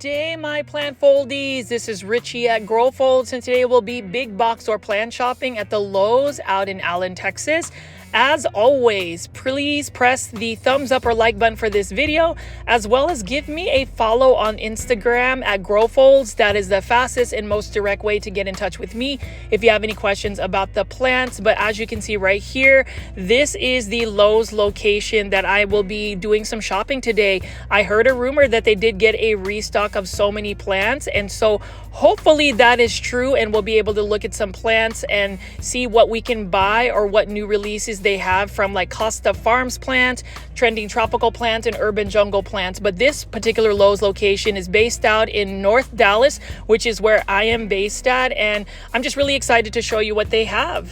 day, my plant foldies. This is Richie at Grow Folds, and today will be big box store plant shopping at the Lowe's out in Allen, Texas. As always, please press the thumbs up or like button for this video, as well as give me a follow on Instagram at Grow Folds. That is the fastest and most direct way to get in touch with me if you have any questions about the plants. But as you can see right here, this is the Lowe's location that I will be doing some shopping today. I heard a rumor that they did get a restock of so many plants, and so hopefully that is true, and we'll be able to look at some plants and see what we can buy or what new releases they have from like Costa Farms plant, trending tropical plants, and urban jungle plants. But this particular Lowe's location is based out in North Dallas, which is where I am based at, and I'm just really excited to show you what they have.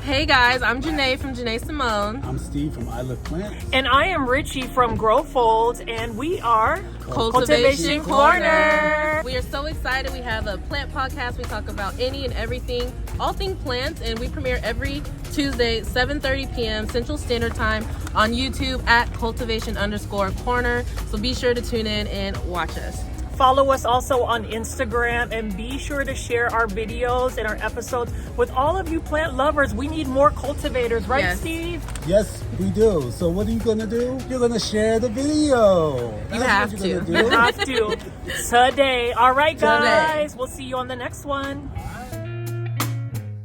Hey guys, I'm Janae from Janae Simone. I'm Steve from I Love Plants. And I am Richie from Grow Folds, and we are Cultivation Corner. We are so excited. We have a plant podcast. We talk about any and everything, all things plants, and we premiere every Tuesday, 7:30 p.m. Central Standard Time on YouTube at cultivation_corner. So be sure to tune in and watch us. Follow us also on Instagram, and be sure to share our videos and our episodes with all of you plant lovers. We need more cultivators, right, Yes. Steve? Yes, we do. So what are you going to do? You're going to share the video. You That's have what to. you're gonna You do. have to. Today. All right, guys. Today. We'll see you on the next one.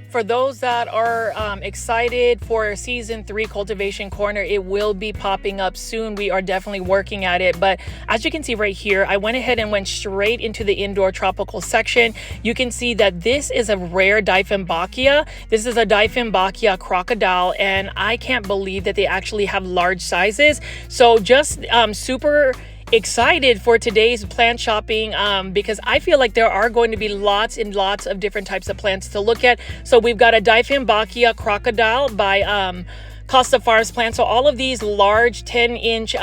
For those that are excited for season 3 Cultivation Corner, it will be popping up soon. We are definitely working at it. But as you can see right here, I went ahead and went straight into the indoor tropical section. You can see that this is a rare Dieffenbachia. This is a Dieffenbachia crocodile, and I can't believe that they actually have large sizes. So just super excited for today's plant shopping because I feel like there are going to be lots and lots of different types of plants to look at. So we've got a Dieffenbachia crocodile by Costa Farms plants. So all of these large 10-inch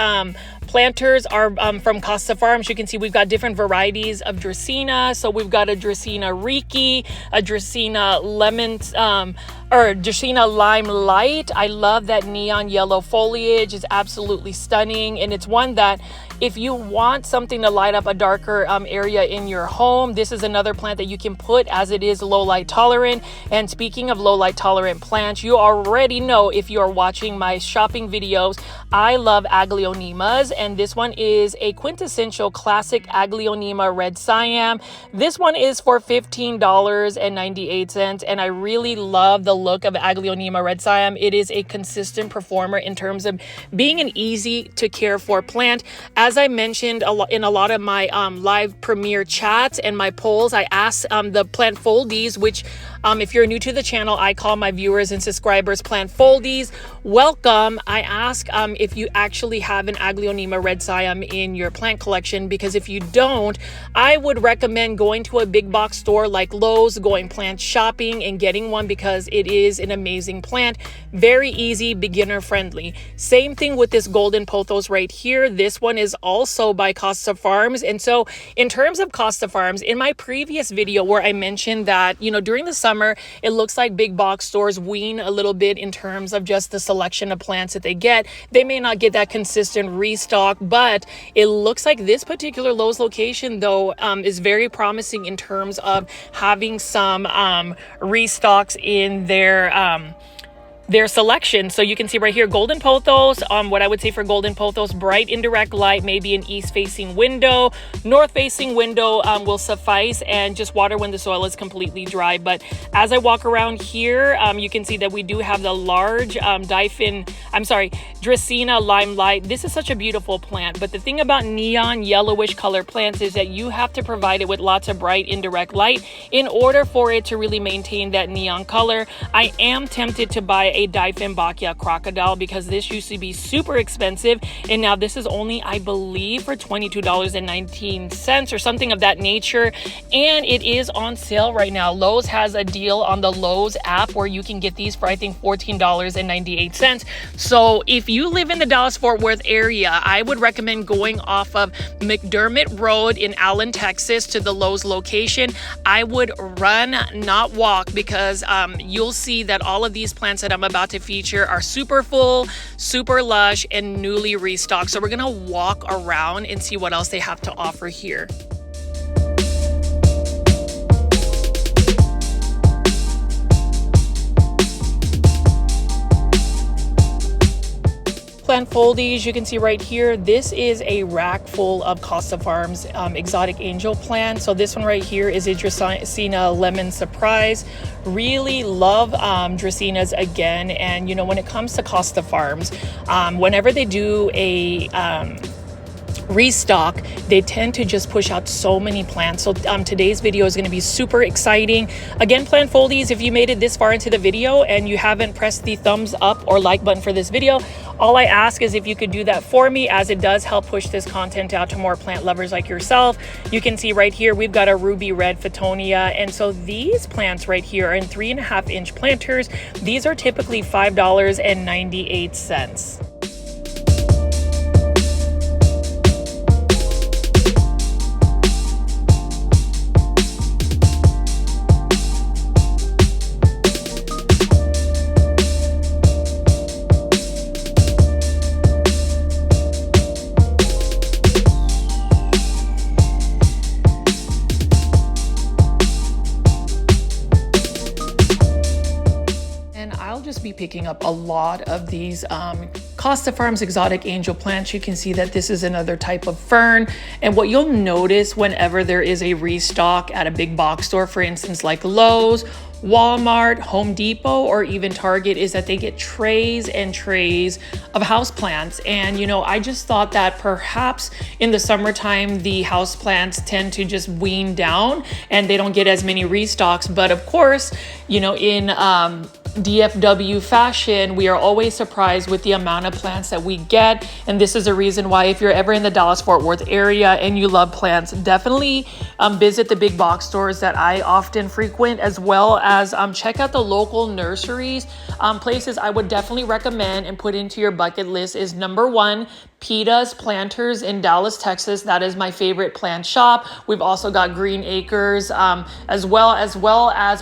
planters are from Costa Farms. You can see we've got different varieties of Dracaena. So we've got a Dracaena Reiki, a Dracaena lemon, or Dracaena Lime Light. I love that neon yellow foliage. It's absolutely stunning, and it's one that if you want something to light up a darker area in your home, this is another plant that you can put, as it is low light tolerant. And speaking of low light tolerant plants, you already know, if you are watching my shopping videos, I love Aglaonemas, and this one is a quintessential classic Aglaonema red Siam. This one is for $15.98, and I really love the look of Aglaonema red Siam. It is a consistent performer in terms of being an easy to care for plant. As I mentioned in a lot of my live premiere chats and my polls, I asked the plant foldies, which if you're new to the channel, I call my viewers and subscribers plant foldies. Welcome. I ask if you actually have an Aglaonema red Siam in your plant collection, because if you don't, I would recommend going to a big box store like Lowe's, going plant shopping and getting one, because it is an amazing plant. Very easy, beginner friendly. Same thing with this golden pothos right here. This one is also by Costa Farms. And so in terms of Costa Farms, in my previous video where I mentioned that, you know, during the summer, it looks like big box stores wean a little bit in terms of just the selection of plants that they get. They may not get that consistent restock, but it looks like this particular Lowe's location, though, is very promising in terms of having some restocks in their selection. So you can see right here, golden pothos. What I would say for golden pothos, bright indirect light, maybe an east facing window, north facing window will suffice, and just water when the soil is completely dry. But as I walk around here, you can see that we do have the large Dracaena Lime Light. This is such a beautiful plant, but the thing about neon yellowish color plants is that you have to provide it with lots of bright indirect light in order for it to really maintain that neon color. I am tempted to buy a Dieffenbachia crocodile, because this used to be super expensive, and now this is only, I believe, for $22.19 or something of that nature, and it is on sale right now. Lowe's has a deal on the Lowe's app where you can get these for, I think, $14.98. So if you live in the Dallas-Fort Worth area, I would recommend going off of McDermott Road in Allen, Texas to the Lowe's location. I would run, not walk, because you'll see that all of these plants that I'm about to feature are super full, super lush, and newly restocked. So we're gonna walk around and see what else they have to offer here. Plant foldies, you can see right here, this is a rack full of Costa Farms exotic angel plants. So this one right here is a Dracaena Lemon Surprise. Really love Dracaenas again. And you know, when it comes to Costa Farms, whenever they do a restock, they tend to just push out so many plants. So today's video is going to be super exciting. Again, plant foldies, if you made it this far into the video and you haven't pressed the thumbs up or like button for this video, all I ask is if you could do that for me, as it does help push this content out to more plant lovers like yourself. You can see right here, we've got a ruby red Photonia. And so these plants right here are in 3.5-inch planters. These are typically $5.98. Just be picking up a lot of these Costa Farms exotic angel plants. You can see that this is another type of fern. And what you'll notice whenever there is a restock at a big box store, for instance, like Lowe's, Walmart, Home Depot, or even Target, is that they get trays and trays of houseplants. And you know, I just thought that perhaps in the summertime the houseplants tend to just wean down and they don't get as many restocks. But of course, you know, in DFW fashion, we are always surprised with the amount of plants that we get. And this is a reason why, if you're ever in the Dallas-Fort Worth area and you love plants, definitely visit the big box stores that I often frequent, as well as check out the local nurseries. Places I would definitely recommend and put into your bucket list is #1, Peta's Planters in Dallas, Texas. That is my favorite plant shop. We've also got Green Acres, as well as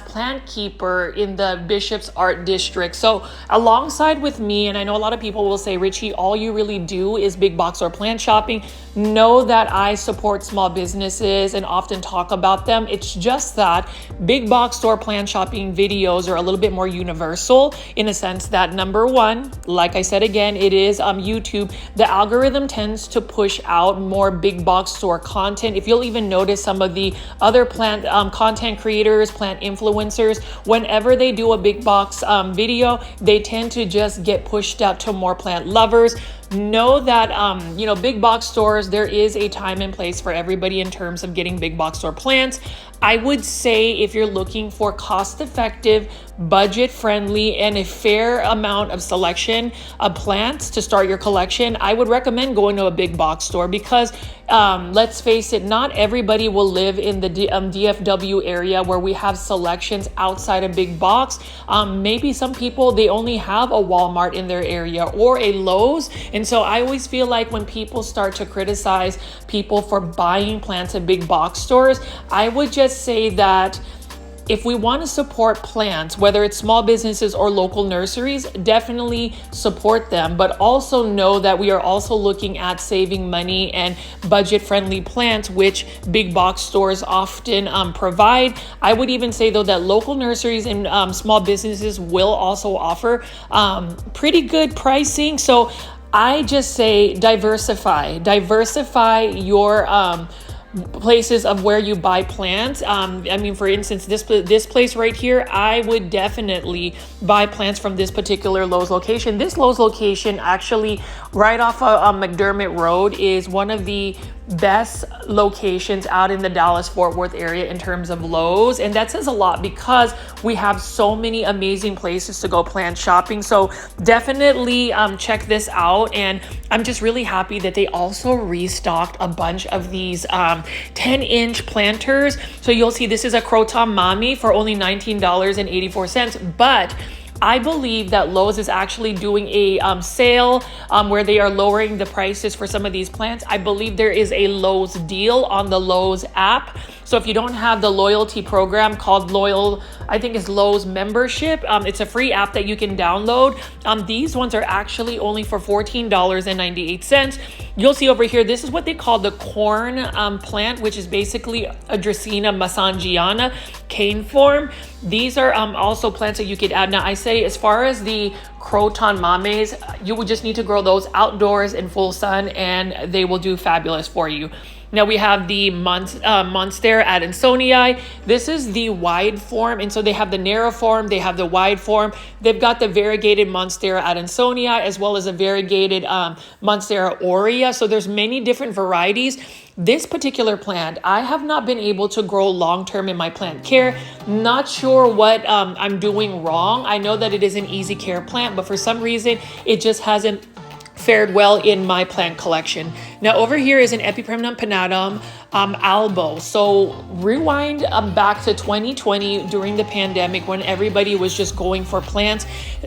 Plant Keeper in the Bishop's Art District. So alongside with me, and I know a lot of people will say, Richie, all you really do is big box or plant shopping. Know that I support small businesses and often talk about them. It's just that big box store plant shopping videos are a little bit more universal, in a sense that #1, like I said again, it is YouTube. The algorithm tends to push out more big box store content. If you'll even notice some of the other plant content creators, plant influencers, whenever they do a big box video, they tend to just get pushed out to more plant lovers. Know that, you know, big box stores, there is a time and place for everybody in terms of getting big box store plants. I would say if you're looking for cost-effective, budget-friendly, and a fair amount of selection of plants to start your collection, I would recommend going to a big box store because, let's face it, not everybody will live in the DFW area where we have selections outside of big box. Maybe some people, they only have a Walmart in their area or a Lowe's. And so I always feel like when people start to criticize people for buying plants at big box stores, I would just say that if we want to support plants, whether it's small businesses or local nurseries, definitely support them. But also know that we are also looking at saving money and budget-friendly plants, which big box stores often provide. I would even say, though, that local nurseries and small businesses will also offer pretty good pricing. So I just say diversify your places of where you buy plants. I mean, for instance, this place right here, I would definitely buy plants from this particular Lowe's location. This Lowe's location, actually right off of McDermott Road, is one of the best locations out in the Dallas-Fort Worth area in terms of Lowe's. And that says a lot because we have so many amazing places to go plant shopping. So definitely check this out. And I'm just really happy that they also restocked a bunch of these 10-inch planters. So you'll see this is a Croton Mami for only $19.84. But I believe that Lowe's is actually doing a sale where they are lowering the prices for some of these plants. I believe there is a Lowe's deal on the Lowe's app. So if you don't have the loyalty program called I think it's Lowe's membership, it's a free app that you can download. These ones are actually only for $14.98. You'll see over here, this is what they call the corn plant, which is basically a Dracaena Manjula cane form. These are also plants that you could add. Now I say, as far as the croton mames, you would just need to grow those outdoors in full sun and they will do fabulous for you. Now we have the Monstera Adansonii. This is the wide form, and so they have the narrow form, they have the wide form. They've got the variegated Monstera Adansonii as well as a variegated Monstera aurea. So there's many different varieties. This particular plant, I have not been able to grow long-term in my plant care. Not sure what I'm doing wrong. I know that it is an easy care plant, but for some reason, it just hasn't fared well in my plant collection. Now over here is an Epipremnum pinnatum albo. So rewind back to 2020 during the pandemic when everybody was just going for plants.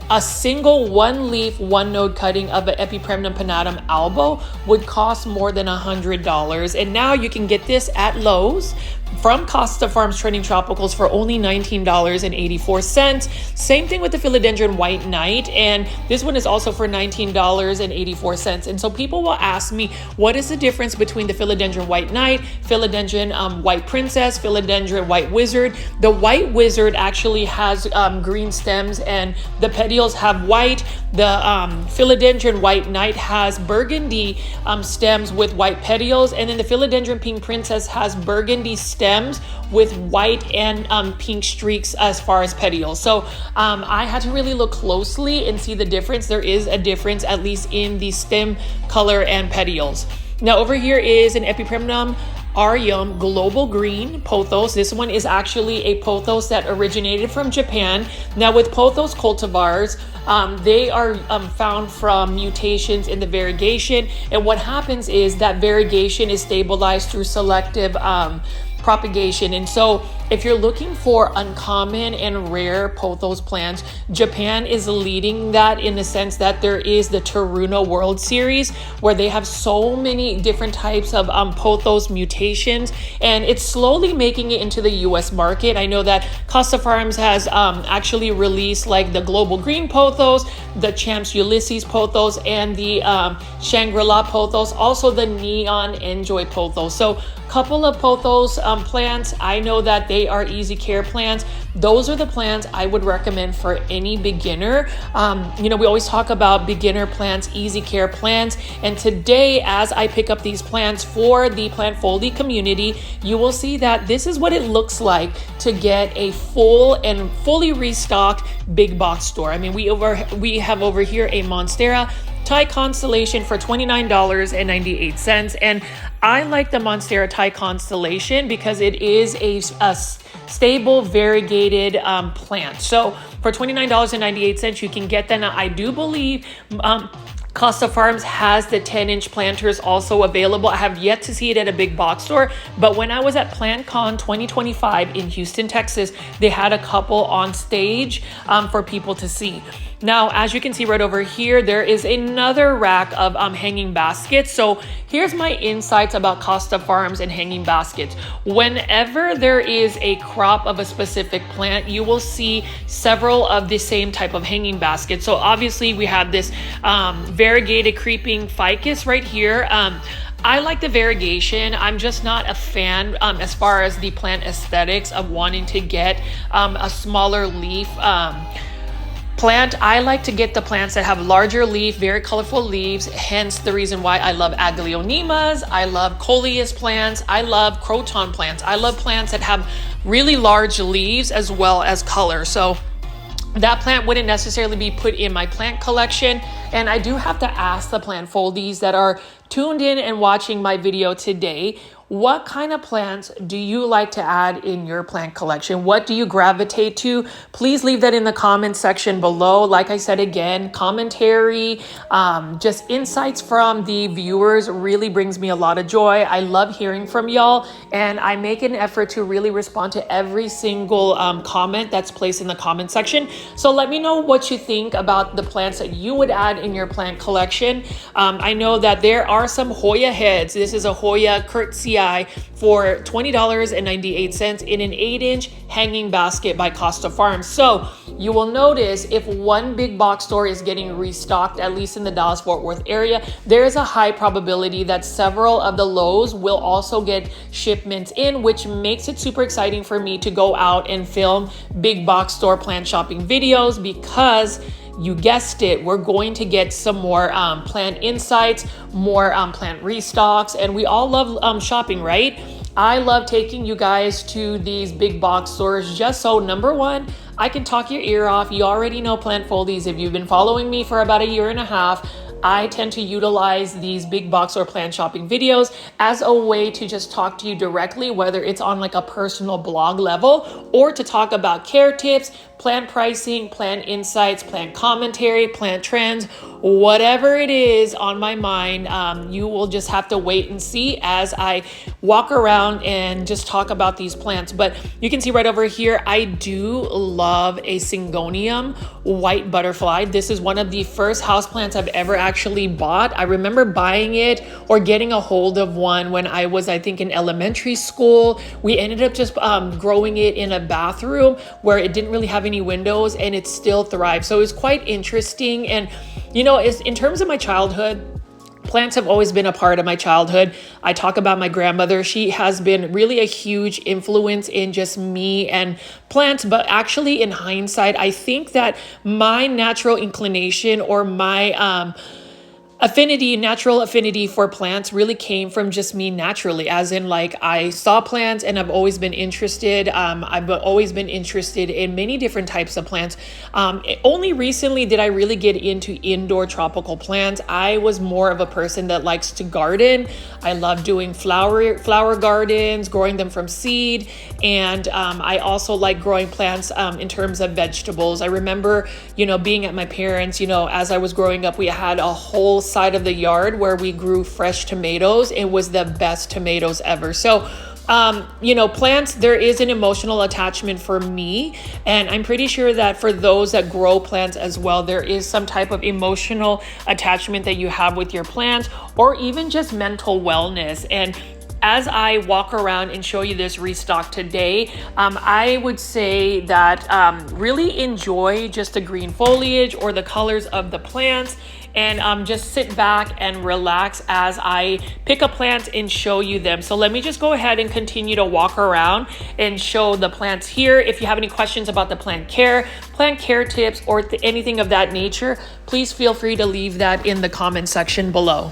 A single one leaf, one node cutting of an Epipremnum pinnatum albo would cost more than $100. And now you can get this at Lowe's from Costa Farms Trending Tropicals for only $19.84. Same thing with the Philodendron White Knight, and this one is also for $19.84. And so people will ask me, what is the difference between the Philodendron White Knight, Philodendron White Princess, Philodendron White Wizard? The White Wizard actually has green stems and the petioles have white. The Philodendron White Knight has burgundy stems with white petioles, and then the Philodendron Pink Princess has burgundy stems with white and pink streaks as far as petioles. So I had to really look closely and see the difference. There is a difference, at least in the stem color and petioles. Now over here is an Epipremnum Aureum Global Green Pothos. This one is actually a pothos that originated from Japan. Now with pothos cultivars, they are found from mutations in the variegation, and what happens is that variegation is stabilized through selective propagation. And so if you're looking for uncommon and rare pothos plants, Japan is leading that in the sense that there is the Taruno World Series where they have so many different types of pothos mutations, and it's slowly making it into the US market. I know that Costa Farms has actually released like the Global Green Pothos, the Champs Ulysses Pothos, and the Shangri-La Pothos, also the Neon Enjoy Pothos. So couple of pothos plants. I know that they are easy care plants. Those are the plants I would recommend for any beginner. We always talk about beginner plants, easy care plants. And today, as I pick up these plants for the Plantfoldy community, you will see that this is what it looks like to get a full and fully restocked big box store. I mean, we have over here a Monstera Thai Constellation for $29.98. And I like the Monstera Thai Constellation because it is a stable, variegated plant. So for $29.98, you can get that. Now, I do believe Costa Farms has the 10-inch planters also available. I have yet to see it at a big box store, but when I was at PlantCon 2025 in Houston, Texas, they had a couple on stage for people to see. Now, as you can see right over here, there is another rack of hanging baskets. So here's my insights about Costa Farms and hanging baskets. Whenever there is a crop of a specific plant, you will see several of the same type of hanging baskets. So obviously we have this variegated creeping ficus right here. I like the variegation. I'm just not a fan as far as the plant aesthetics of wanting to get a smaller leaf plant. I like to get the plants that have larger leaf, very colorful leaves, hence the reason why I love Aglaonemas, I love coleus plants, I love croton plants. I love plants that have really large leaves as well as color. So that plant wouldn't necessarily be put in my plant collection. And I do have to ask the Plantfoldies that are tuned in and watching my video today, What kind of plants do you like to add in your plant collection? What do you gravitate to? Please leave that in the comment section below. Like I said, again, commentary, just insights from the viewers really brings me a lot of joy. I love hearing from y'all, and I make an effort to really respond to every single comment that's placed in the comment section. So let me know what you think about the plants that you would add in your plant collection. I know that there are some Hoya heads. This is a Hoya Curtsii for $20.98 in an 8-inch hanging basket by Costa Farms. So you will notice if one big box store is getting restocked, at least in the Dallas-Fort Worth area, there is a high probability that several of the Lowe's will also get shipments in, which makes it super exciting for me to go out and film big box store plant shopping videos, because you guessed it, we're going to get some more plant insights, more plant restocks, and we all love shopping, right? I love taking you guys to these big box stores just so, number one, I can talk your ear off. You already know Plant Foldies. If you've been following me for about a year and a half, I tend to utilize these big box or plant shopping videos as a way to just talk to you directly, whether it's on like a personal blog level or to talk about care tips, plant pricing, plant insights, plant commentary, plant trends, whatever it is on my mind. You will just have to wait and see as I walk around and just talk about these plants. But you can see right over here, I do love a Syngonium white butterfly. This is one of the first houseplants I've ever actually bought. I remember buying it or getting a hold of one when I was, I think, in elementary school. We ended up just growing it in a bathroom where it didn't really have any windows, and it still thrived. So it was quite interesting. And you know, in terms of my childhood, plants have always been a part of my childhood. I talk about my grandmother. She has been really a huge influence in just me and plants. But actually, in hindsight, I think that my natural inclination or my natural affinity for plants really came from just me naturally, as in like I saw plants and I've always been interested. I've always been interested in many different types of plants. Only recently did I really get into indoor tropical plants. I was more of a person that likes to garden. I love doing flower gardens, growing them from seed. And I also like growing plants in terms of vegetables. I remember, being at my parents, as I was growing up, we had a whole side of the yard where we grew fresh tomatoes. It was the best tomatoes ever. So plants, there is an emotional attachment for me, and I'm pretty sure that for those that grow plants as well, there is some type of emotional attachment that you have with your plants, or even just mental wellness. And as I walk around and show you this restock today, I would say that really enjoy just the green foliage or the colors of the plants, and just sit back and relax as I pick a plant and show you them. So let me just go ahead and continue to walk around and show the plants here. If you have any questions about the plant care tips, or anything of that nature, please feel free to leave that in the comment section below.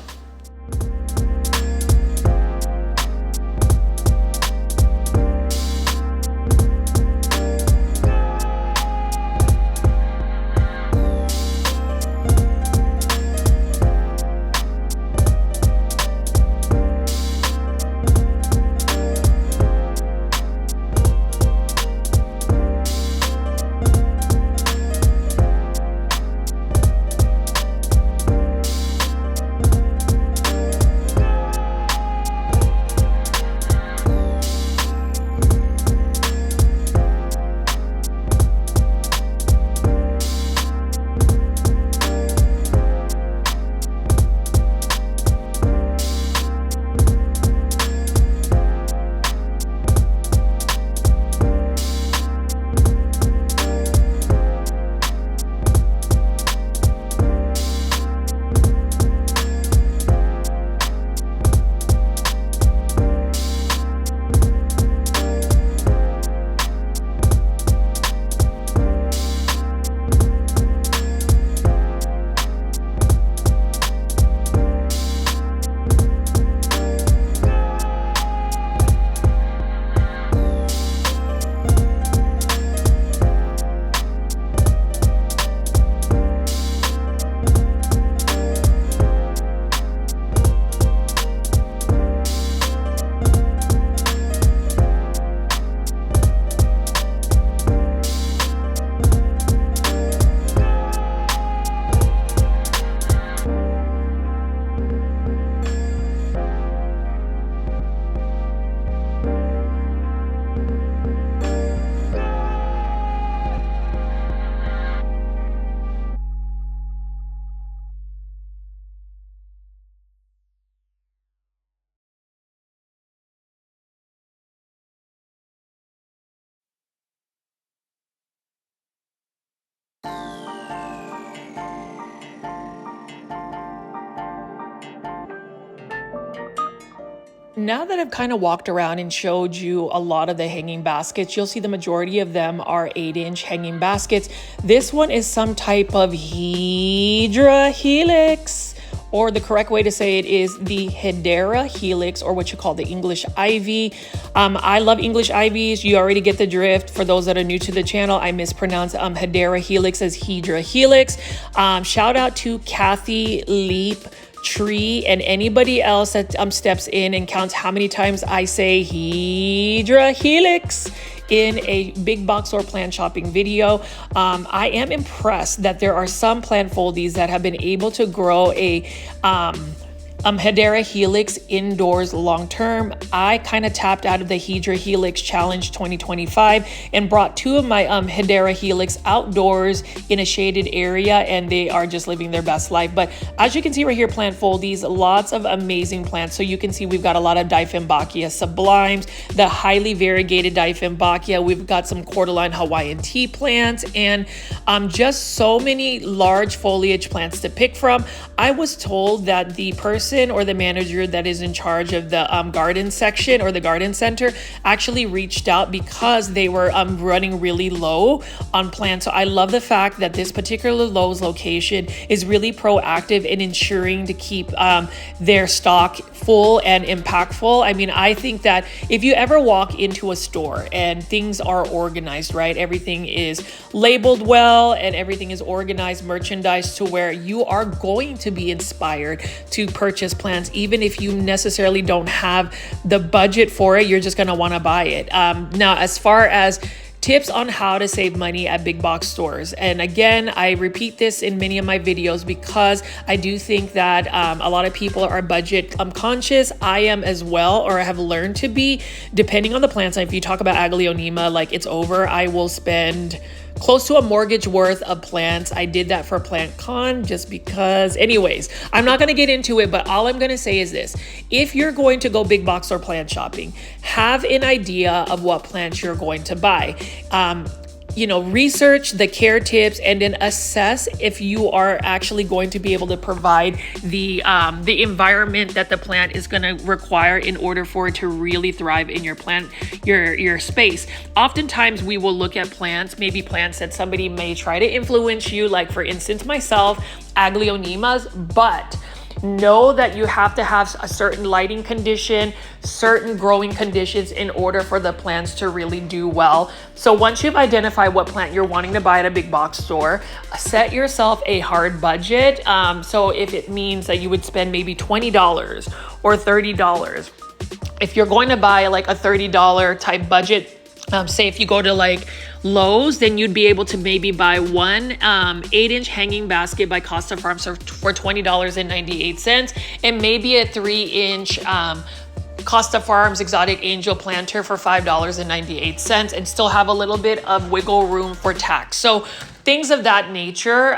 Now that I've kind of walked around and showed you a lot of the hanging baskets, you'll see the majority of them are 8-inch hanging baskets. This one is some type of Hydra Helix, or the correct way to say it is the Hedera Helix, or what you call the English ivy. I love English ivies. You already get the drift. For those that are new to the channel, I mispronounce Hedera Helix as Hydra Helix. Shout out to Kathy Leap Tree and anybody else that steps in and counts how many times I say Hydra Helix in a big box or plant shopping video. I am impressed that there are some plant foldies that have been able to grow a Hedera Helix indoors long term. I kind of tapped out of the Hydra Helix Challenge 2025 and brought 2 of my Hedera Helix outdoors in a shaded area, and they are just living their best life. But as you can see right here, plant foldies, lots of amazing plants. So you can see we've got a lot of Dieffenbachia sublimes, the highly variegated Dieffenbachia. We've got some cordyline Hawaiian tea plants, and just so many large foliage plants to pick from. I was told that the person or the manager that is in charge of the garden section or the garden center actually reached out because they were running really low on plants. So I love the fact that this particular Lowe's location is really proactive in ensuring to keep their stock full and impactful. I mean, I think that if you ever walk into a store and things are organized, right? Everything is labeled well and everything is organized, merchandise to where you are going to be inspired to purchase plants. Even if you necessarily don't have the budget for it, you're just going to want to buy it. Now, as far as tips on how to save money at big box stores. And again, I repeat this in many of my videos because I do think that a lot of people are budget conscious. I am as well, or I have learned to be, depending on the plants. If you talk about Aglaonema, like it's over, I will spend close to a mortgage worth of plants. I did that for PlantCon just because. Anyways, I'm not going to get into it, but all I'm going to say is this. If you're going to go big box or plant shopping, have an idea of what plants you're going to buy. Research the care tips and then assess if you are actually going to be able to provide the environment that the plant is going to require in order for it to really thrive in your plant, your space. Oftentimes we will look at plants, maybe plants that somebody may try to influence you, like for instance myself, Aglaonemas, but know that you have to have a certain lighting condition, certain growing conditions in order for the plants to really do well. So once you've identified what plant you're wanting to buy at a big box store, set yourself a hard budget. So if it means that you would spend maybe $20 or $30, if you're going to buy like a $30 type budget, say if you go to like Lowe's, then you'd be able to maybe buy one 8-inch hanging basket by Costa Farms for $20.98, and maybe a 3-inch Costa Farms exotic angel planter for $5.98, and still have a little bit of wiggle room for tax. So things of that nature.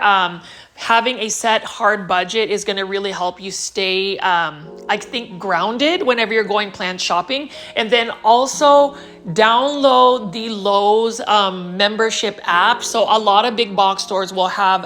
Having a set hard budget is going to really help you stay, I think, grounded whenever you're going plant shopping. And then also download the Lowe's membership app. So a lot of big box stores will have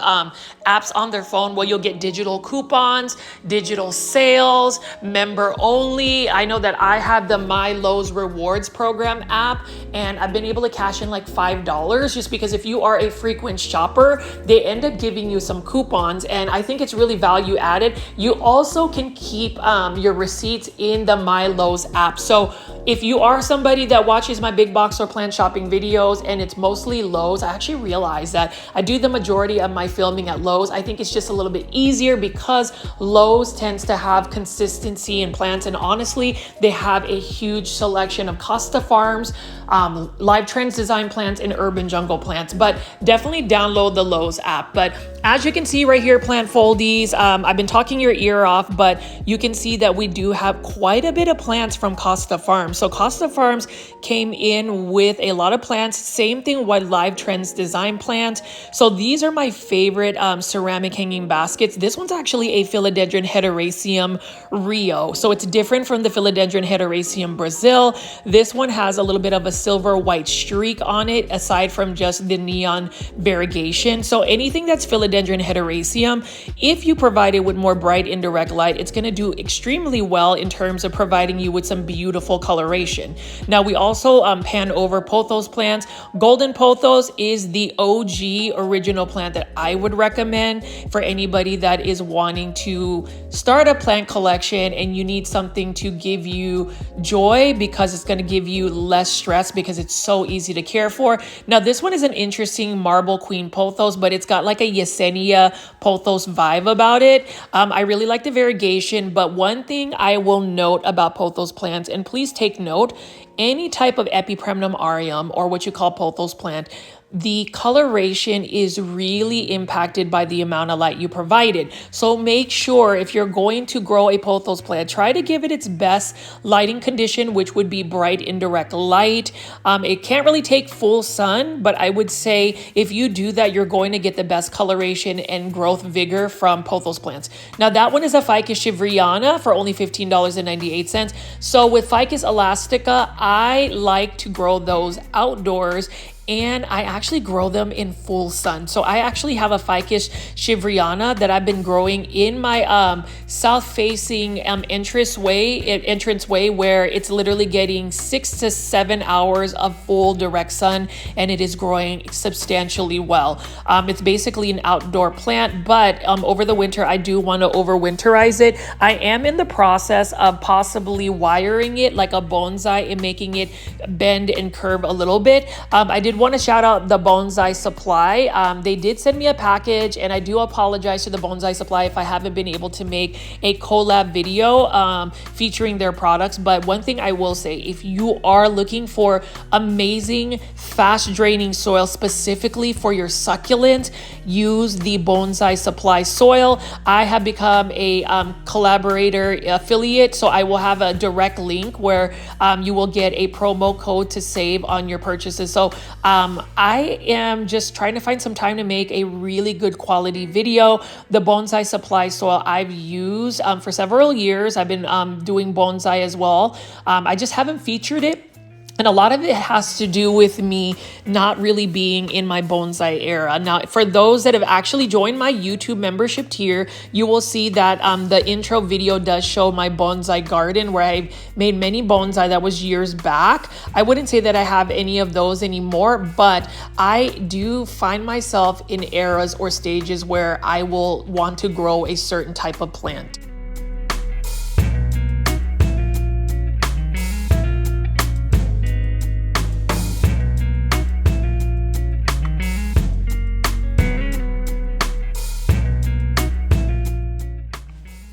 apps on their phone where you'll get digital coupons, digital sales, member only. I know that I have the My Lowe's Rewards program app, and I've been able to cash in like $5 just because if you are a frequent shopper, they end up giving you some coupons, and I think it's really value added. You also can keep your receipts in the My Lowe's app. So if you are somebody that watches my big box or plant shopping videos and it's mostly Lowe's, I actually realize that I do the majority of my filming at Lowe's. I think it's just a little bit easier because Lowe's tends to have consistency in plants, and honestly, they have a huge selection of Costa Farms, LiveTrends Design plants, and urban jungle plants. But definitely download the Lowe's app. But as you can see right here, plant foldies, I've been talking your ear off, but you can see that we do have quite a bit of plants from Costa Farms. Farms. So Costa Farms came in with a lot of plants. Same thing with LiveTrends Design plants. So these are my favorite ceramic hanging baskets. This one's actually a Philodendron Hederaceum Rio. So it's different from the Philodendron Hederaceum Brazil. This one has a little bit of a silver white streak on it, aside from just the neon variegation. So anything that's Philodendron Hederaceum, if you provide it with more bright indirect light, it's going to do extremely well in terms of providing you with some beautiful coloration. Now we also pan over Pothos plants. Golden Pothos is the OG original plant that I would recommend for anybody that is wanting to start a plant collection and you need something to give you joy, because it's going to give you less stress because it's so easy to care for. Now this one is an interesting marble queen pothos, but it's got like a Yesenia pothos vibe about it. I really like the variegation, but one thing I will note about pothos plants, and please take note, any type of Epipremnum aureum, or what you call pothos plant, the coloration is really impacted by the amount of light you provided. So make sure if you're going to grow a pothos plant, try to give it its best lighting condition, which would be bright indirect light. It can't really take full sun, but I would say if you do that, you're going to get the best coloration and growth vigor from pothos plants. Now that one is a Ficus shivriana for only $15.98. So with Ficus elastica, I like to grow those outdoors, and I actually grow them in full sun. So I actually have a Ficus shivriana that I've been growing in my south-facing entranceway, where it's literally getting 6 to 7 hours of full direct sun, and it is growing substantially well. It's basically an outdoor plant, but over the winter, I do want to overwinterize it. I am in the process of possibly wiring it like a bonsai and making it bend and curve a little bit. I did want to shout out the Bonsai Supply. They did send me a package, and I do apologize to the Bonsai Supply if I haven't been able to make a collab video featuring their products. But one thing I will say, if you are looking for amazing fast draining soil specifically for your succulent, use the Bonsai Supply soil. I have become a collaborator affiliate, so I will have a direct link where you will get a promo code to save on your purchases. So I am just trying to find some time to make a really good quality video. The Bonsai Supply soil I've used for several years. I've been doing bonsai as well. I just haven't featured it. And a lot of it has to do with me not really being in my bonsai era. Now, for those that have actually joined my YouTube membership tier, you will see that the intro video does show my bonsai garden, where I made many bonsai. That was years back. I wouldn't say that I have any of those anymore, but I do find myself in eras or stages where I will want to grow a certain type of plant.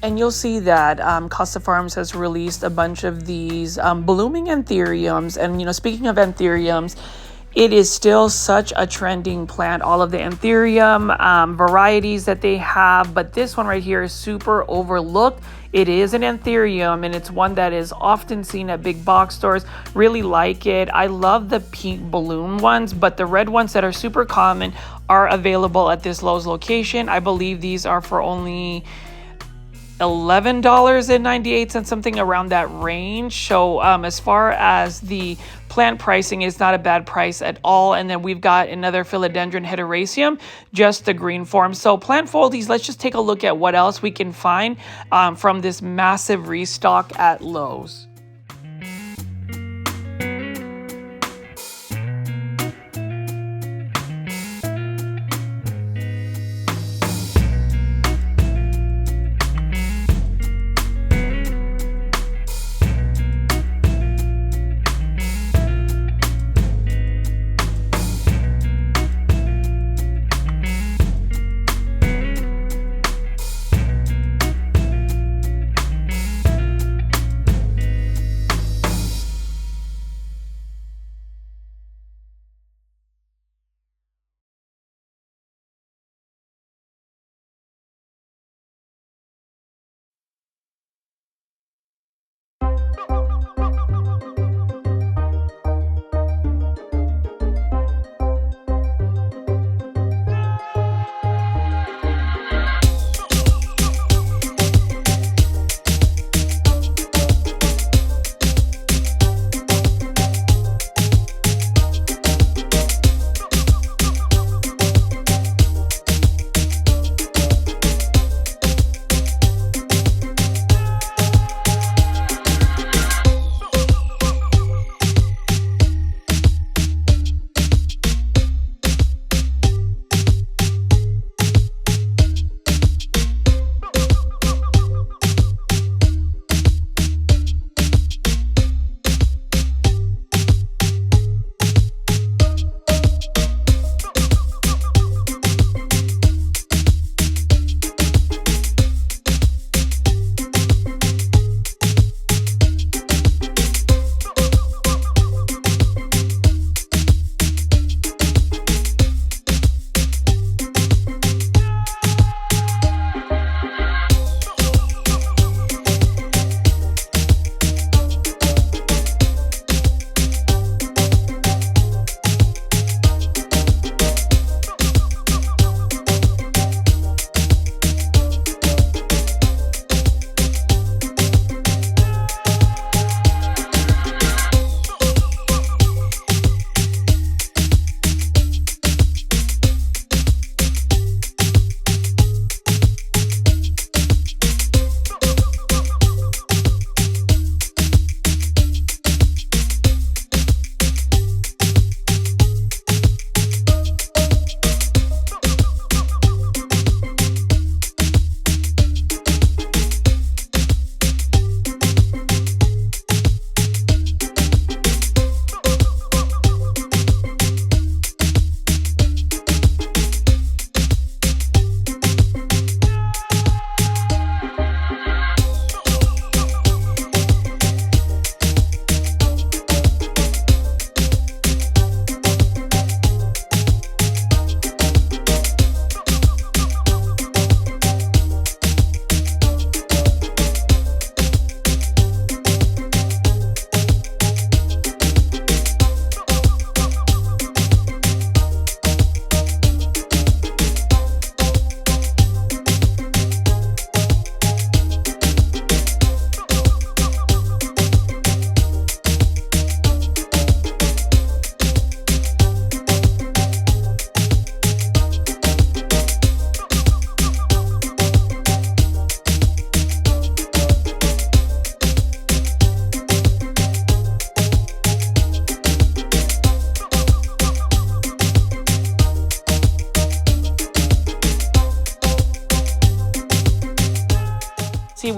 And you'll see that Costa Farms has released a bunch of these blooming anthuriums. And, speaking of anthuriums, it is still such a trending plant, all of the anthurium varieties that they have. But this one right here is super overlooked. It is an anthurium, and it's one that is often seen at big box stores. Really like it. I love the pink balloon ones, but the red ones that are super common are available at this Lowe's location. I believe these are for only $11.98, something around that range. So as far as the plant pricing, is not a bad price at all. And then we've got another Philodendron Hederaceum, just the green form. So plant foldies, let's just take a look at what else we can find from this massive restock at Lowe's.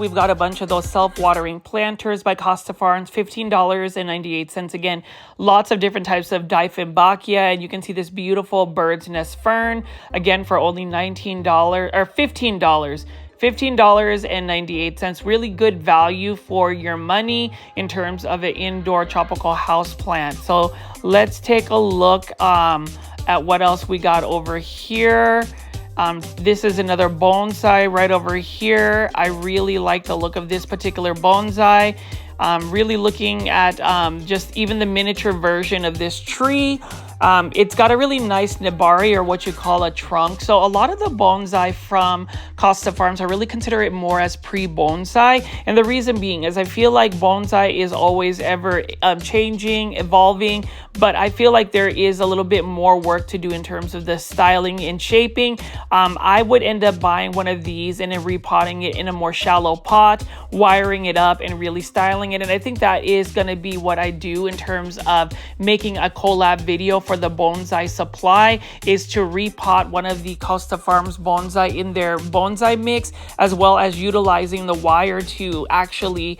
we've got a bunch of those self-watering planters by Costa Farms, $15.98. Again, lots of different types of Dieffenbachia, and you can see this beautiful bird's nest fern, again, for only $19 or $15. $15.98. Really good value for your money in terms of an indoor tropical house plant. So let's take a look at what else we got over here. This is another bonsai right over here. I really like the look of this particular bonsai. Really looking at just even the miniature version of this tree. It's got a really nice nabari, or what you call a trunk. So a lot of the bonsai from Costa Farms, I really consider it more as pre-bonsai. And the reason being is I feel like bonsai is always ever changing, evolving, but I feel like there is a little bit more work to do in terms of the styling and shaping. I would end up buying one of these and then repotting it in a more shallow pot, wiring it up and really styling it. And I think that is going to be what I do in terms of making a collab video for the bonsai supply, is to repot one of the Costa Farms bonsai in their bonsai mix, as well as utilizing the wire to actually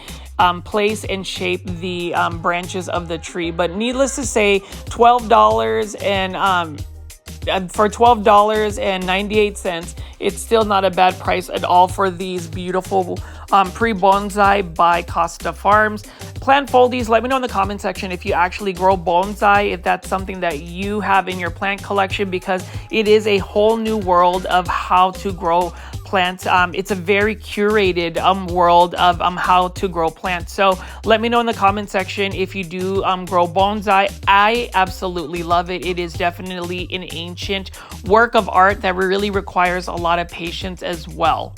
place and shape the branches of the tree. But needless to say, $12 and for $12.98, it's still not a bad price at all for these beautiful pre-bonsai by Costa Farms. Plant foldies, let me know in the comment section if you actually grow bonsai, if that's something that you have in your plant collection, because it is a whole new world of how to grow plants. It's a very curated world of how to grow plants. So let me know in the comment section if you do grow bonsai. I absolutely love it. It is definitely an ancient work of art that really requires a lot of patience as well.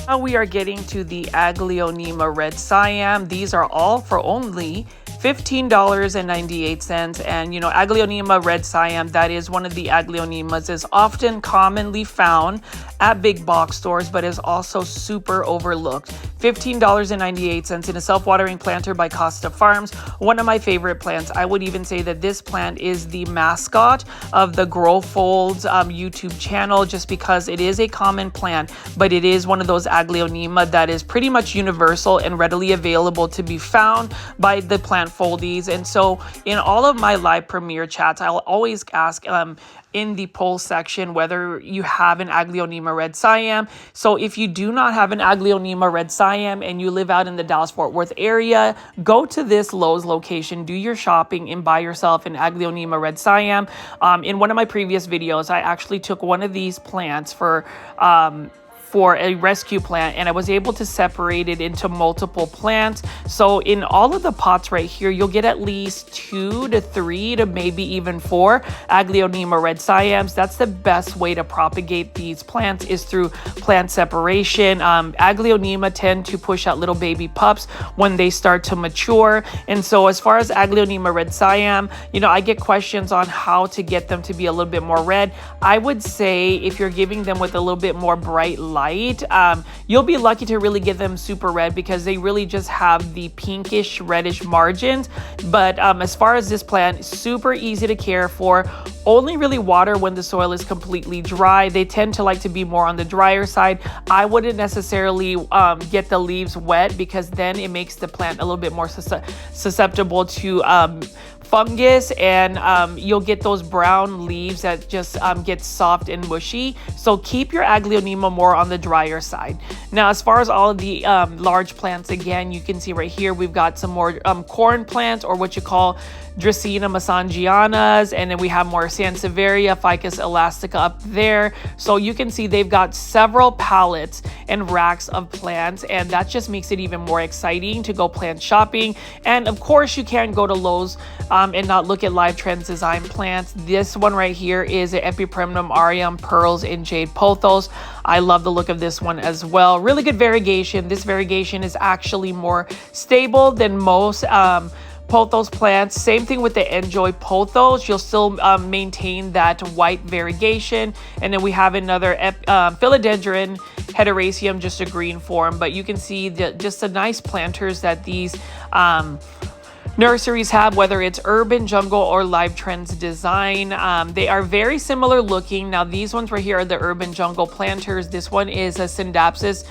Now we are getting to the Aglaonema Red Siam. These are all for only $15.98. And you know, Aglaonema Red Siam, that is one of the Aglaonemas, is often commonly found at big box stores, but is also super overlooked. $15.98 in a self-watering planter by Costa Farms. One of my favorite plants. I would even say that this plant is the mascot of the Grow Folds YouTube channel, just because it is a common plant, but it is one of those Aglaonema that is pretty much universal and readily available to be found by the plant foldies. And so in all of my live premiere chats, I'll always ask in the poll section whether you have an Aglaonema Red Siam. So if you do not have an Aglaonema Red Siam and you live out in the Dallas-Fort Worth area, go to this Lowe's location, do your shopping, and buy yourself an Aglaonema Red Siam. In one of my previous videos, I actually took one of these plants for a rescue plant, and I was able to separate it into multiple plants. So in all of the pots right here, you'll get at least 2 to 3 to maybe even 4 Aglaonema Red Siams. That's the best way to propagate these plants, is through plant separation. Aglaonema tend to push out little baby pups when they start to mature. And so as far as Aglaonema Red Siam, you know, I get questions on how to get them to be a little bit more red. I would say if you're giving them with a little bit more bright light, you'll be lucky to really get them super red, because they really just have the pinkish reddish margins. But as far as this plant, super easy to care for. Only really water when the soil is completely dry. They tend to like to be more on the drier side. I wouldn't necessarily get the leaves wet, because then it makes the plant a little bit more susceptible to fungus, and you'll get those brown leaves that just get soft and mushy. So keep your Aglaonema more on the drier side. Now, as far as all of the large plants, again, you can see right here, we've got some more corn plants, or what you call Dracaena mesangianas, and then we have more Sansevieria, Ficus elastica up there. So you can see they've got several pallets and racks of plants, and that just makes it even more exciting to go plant shopping. And of course, you can't go to Lowe's and not look at LiveTrends Design plants. This one right here is an Epipremnum aureum Pearls in Jade Pothos. I love the look of this one as well. Really good variegation. This variegation is actually more stable than most Pothos plants. Same thing with the Enjoy Pothos. You'll still maintain that white variegation. And then we have another Philodendron Hederaceum, just a green form. But you can see just the nice planters that these nurseries have, whether it's Urban Jungle or LiveTrends Design. They are very similar looking. Now, these ones right here are the Urban Jungle planters. This one is a Syndapsis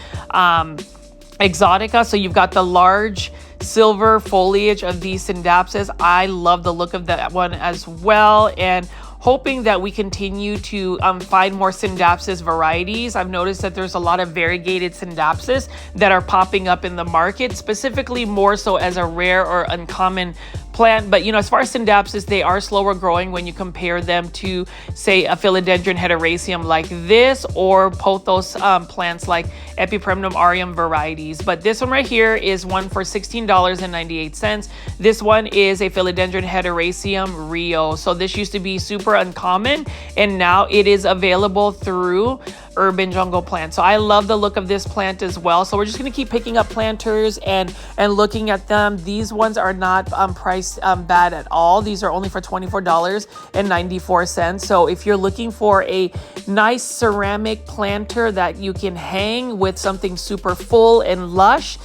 exotica. So you've got the large silver foliage of these Syndapsis. I love the look of that one as well, and hoping that we continue to find more Syndapsis varieties. I've noticed that there's a lot of variegated Syndapsis that are popping up in the market, specifically more so as a rare or uncommon plant. But, you know, as far as Syndapsis, they are slower growing when you compare them to, say, a Philodendron Hederaceum like this, or Pothos plants like Epipremnum aureum varieties. But this one right here is one for $16.98. This one is a Philodendron Hederaceum Rio. So this used to be super uncommon, and now it is available through Urban Jungle Plant. So I love the look of this plant as well. So we're just going to keep picking up planters and looking at them. These ones are not priced bad at all. These are only for $24.94. So if you're looking for a nice ceramic planter that you can hang with something super full and lush,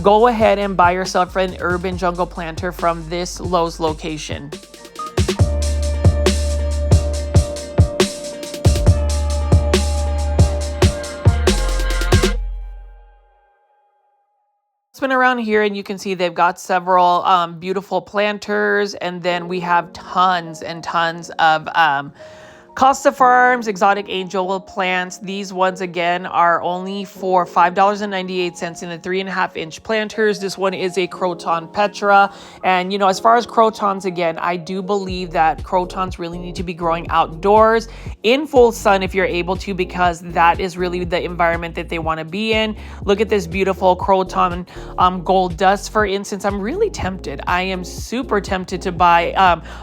go ahead and buy yourself an Urban Jungle planter from this Lowe's location. Spin around here and you can see they've got several beautiful planters, and then we have tons and tons of Costa Farms exotic angel plants. These ones again are only for $5.98 in the 3.5-inch planters. This one is a Croton Petra. And you know, as far as crotons, again, I do believe that crotons really need to be growing outdoors in full sun if you're able to, because that is really the environment that they want to be in. Look at this beautiful Croton gold dust, for instance. I'm really tempted. I am super tempted to buy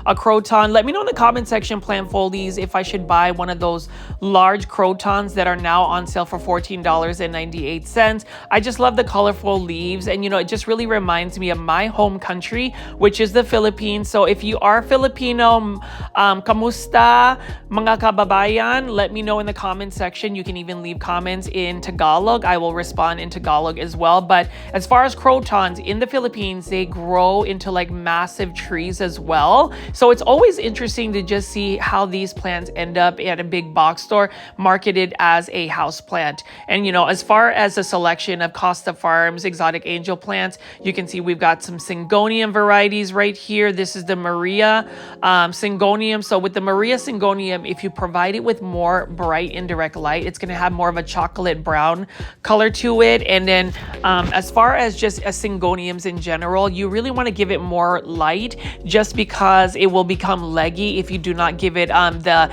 a Croton. Let me know in the comment section, plant foldies, if I should buy one of those large crotons that are now on sale for $14.98. I just love the colorful leaves, and you know, it just really reminds me of my home country, which is the Philippines. So if you are Filipino, kamusta mga kababayan? Let me know in the comment section. You can even leave comments in Tagalog. I will respond in Tagalog as well. But as far as crotons in the Philippines, they grow into like massive trees as well. So it's always interesting to just see how these plants end up at a big box store marketed as a house plant. And you know, as far as a selection of Costa Farms exotic angel plants, you can see we've got some Syngonium varieties right here. This is the Maria Syngonium. So with the Maria Syngonium, if you provide it with more bright indirect light, it's going to have more of a chocolate brown color to it. And then as far as just Syngoniums in general, you really want to give it more light, just because it will become leggy if you do not give it the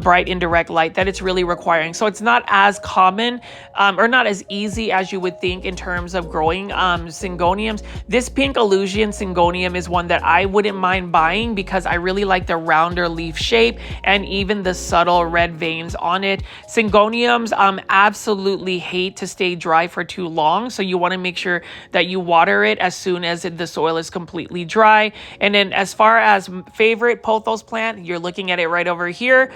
bright indirect light that it's really requiring. So it's not as common or not as easy as you would think in terms of growing Syngoniums. This Pink Illusion Syngonium is one that I wouldn't mind buying, because I really like the rounder leaf shape and even the subtle red veins on it. Syngoniums absolutely hate to stay dry for too long, so you want to make sure that you water it as soon as the soil is completely dry. And then as far as favorite Pothos plant, you're looking at it right over here. here.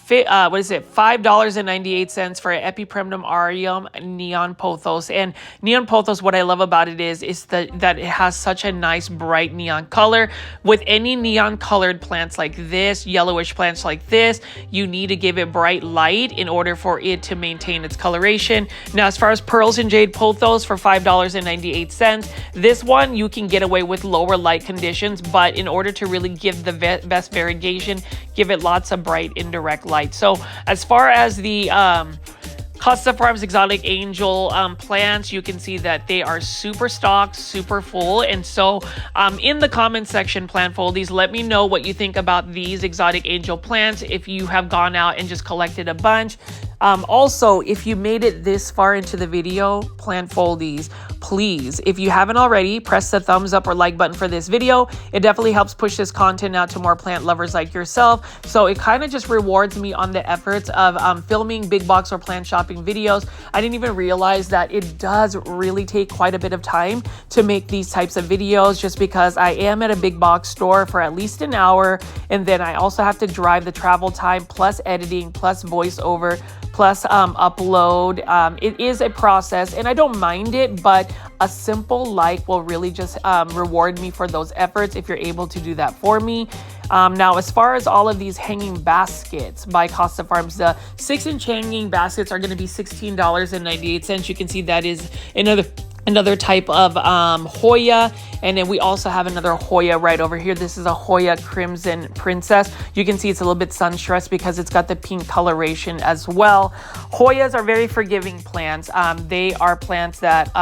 What is it? $5.98 for an Epipremnum aureum neon pothos. And neon pothos, what I love about it is that it has such a nice bright neon color. With any neon colored plants like this, yellowish plants like this, you need to give it bright light in order for it to maintain its coloration. Now, as far as pearls and jade pothos for $5.98, this one you can get away with lower light conditions, but in order to really give the best variegation, give it lots of bright indirect light. So as far as the Costa Farms Exotic Angel plants, you can see that they are super stocked, super full. And so in the comment section, plant foldies, let me know what you think about these Exotic Angel plants, if you have gone out and just collected a bunch. Also, if you made it this far into the video, plant foldies, please, if you haven't already, press the thumbs up or like button for this video. It definitely helps push this content out to more plant lovers like yourself. So it kind of just rewards me on the efforts of filming big box or plant shopping videos. I didn't even realize that it does really take quite a bit of time to make these types of videos, just because I am at a big box store for at least an hour, and then I also have to drive the travel time, plus editing, plus voiceover, plus upload. It is a process and I don't mind it, but a simple like will really just reward me for those efforts if you're able to do that for me. Now, as far as all of these hanging baskets by Costa Farms, the 6-inch hanging baskets are going to be $16.98. You can see that is another type of Hoya, and then we also have another Hoya right over here. This is a Hoya Crimson Princess. You can see it's a little bit sun stressed because it's got the pink coloration as well. Hoyas are very forgiving plants. They are plants that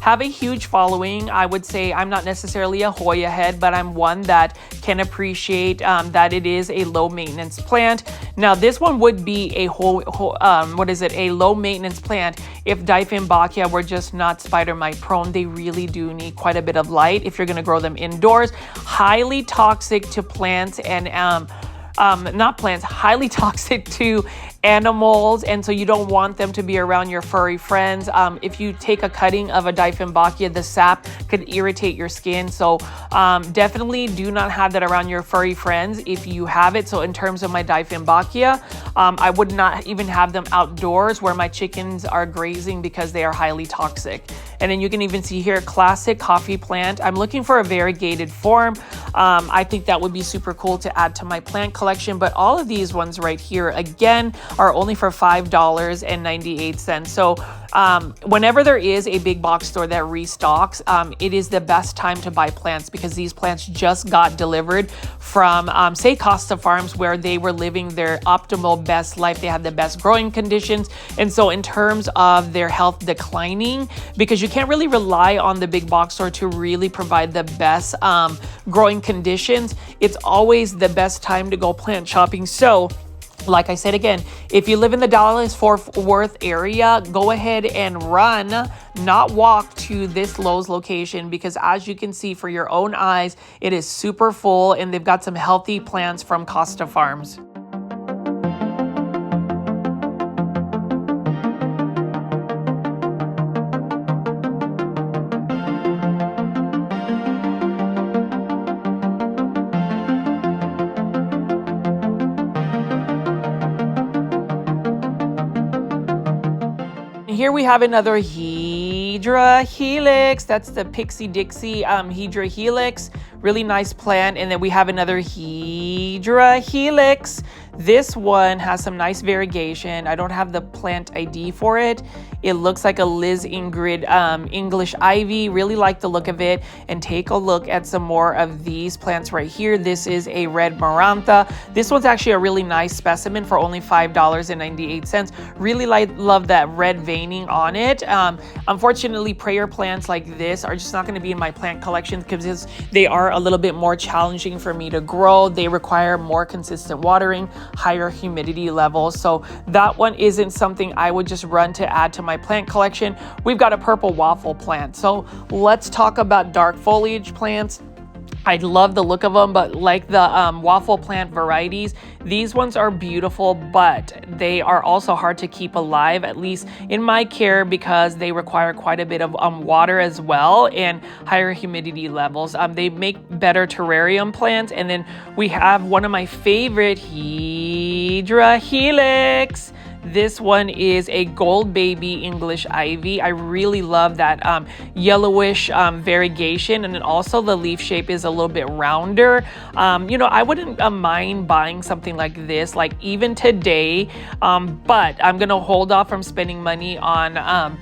have a huge following. I would say I'm not necessarily a Hoya head, but I'm one that can appreciate that it is a low maintenance plant. Now, this one would be a a low maintenance plant if Dieffenbachia were just not spider mite prone. They really do need quite a bit of light if you're going to grow them indoors. Highly toxic to plants and highly toxic to animals, and so you don't want them to be around your furry friends. If you take a cutting of a Dieffenbachia, the sap could irritate your skin, so definitely do not have that around your furry friends if you have it. So in terms of my Dieffenbachia, I would not even have them outdoors where my chickens are grazing because they are highly toxic. And then you can even see here, classic coffee plant. I'm looking for a variegated form. I think that would be super cool to add to my plant collection, but all of these ones right here, again, are only for $5.98. So whenever there is a big box store that restocks, it is the best time to buy plants, because these plants just got delivered from, say, Costa Farms, where they were living their optimal best life. They had the best growing conditions. And so in terms of their health declining, because you can't really rely on the big box store to really provide the best growing conditions, it's always the best time to go plant shopping. So like I said again, if you live in the Dallas-Fort Worth area, go ahead and run, not walk, to this Lowe's location, because as you can see for your own eyes, it is super full and they've got some healthy plants from Costa Farms. Here we have another Hydra Helix. That's the Pixie Dixie Hydra Helix. Really nice plant. And then we have another Hydra Helix. This one has some nice variegation. I don't have the plant ID for it. It looks like a Liz Ingrid English ivy. Really like the look of it. And take a look at some more of these plants right here. This is a red Marantha. This one's actually a really nice specimen for only $5.98. Really love that red veining on it. Unfortunately, prayer plants like this are just not going to be in my plant collection because they are a little bit more challenging for me to grow. They require more consistent watering, higher humidity levels. So that one isn't something I would just run to add to my plant collection. We've got a purple waffle plant. So let's talk about dark foliage plants. I love the look of them, but like the waffle plant varieties, these ones are beautiful, but they are also hard to keep alive, at least in my care, because they require quite a bit of water as well and higher humidity levels. They make better terrarium plants. And then we have one of my favorite, Hydra Helix. This one is a gold baby English ivy. I really love that yellowish variegation, and then also the leaf shape is a little bit rounder. You know, I wouldn't mind buying something like this, like even today, but I'm gonna hold off from spending money on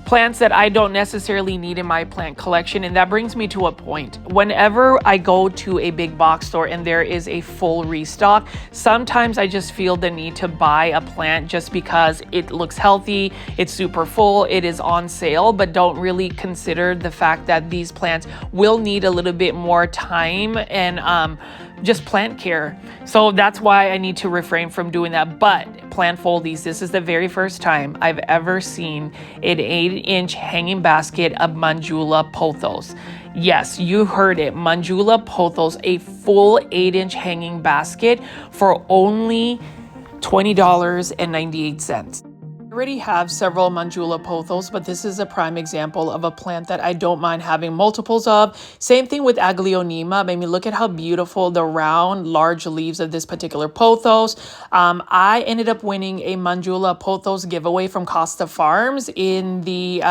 plants that I don't necessarily need in my plant collection. And that brings me to a point. Whenever I go to a big box store and there is a full restock, sometimes I just feel the need to buy a plant just because it looks healthy, it's super full, it is on sale, but don't really consider the fact that these plants will need a little bit more time and just plant care. So that's why I need to refrain from doing that. But plant foldies, this is the very first time I've ever seen an 8-inch hanging basket of Manjula Pothos. Yes, you heard it, Manjula Pothos, a full 8-inch hanging basket for only $20.98. I already have several Manjula Pothos, but this is a prime example of a plant that I don't mind having multiples of. Same thing with Aglaonema. I mean, look at how beautiful the round, large leaves of this particular Pothos. I ended up winning a Manjula Pothos giveaway from Costa Farms in the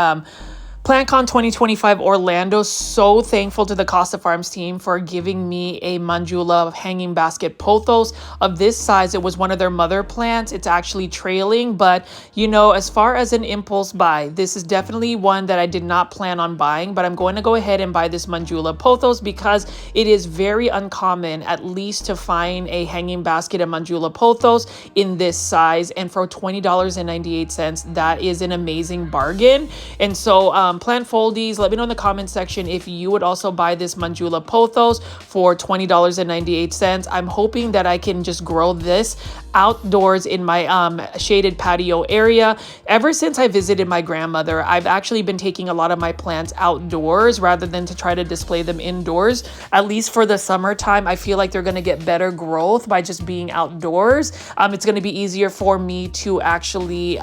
PlantCon 2025 Orlando. So thankful to the Costa Farms team for giving me a Manjula hanging basket Pothos of this size. It was one of their mother plants. It's actually trailing, but you know, as far as an impulse buy, this is definitely one that I did not plan on buying, but I'm going to go ahead and buy this Manjula Pothos because it is very uncommon, at least, to find a hanging basket of Manjula Pothos in this size. And for $20.98, that is an amazing bargain. And so plant foldies, let me know in the comment section if you would also buy this Manjula Pothos for $20.98. I'm hoping that I can just grow this outdoors in my shaded patio area. Ever since I visited my grandmother, I've actually been taking a lot of my plants outdoors rather than to try to display them indoors. At least for the summertime, I feel like they're going to get better growth by just being outdoors. It's going to be easier for me to actually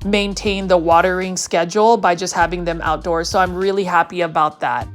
maintain the watering schedule by just having them outdoors. So I'm really happy about that.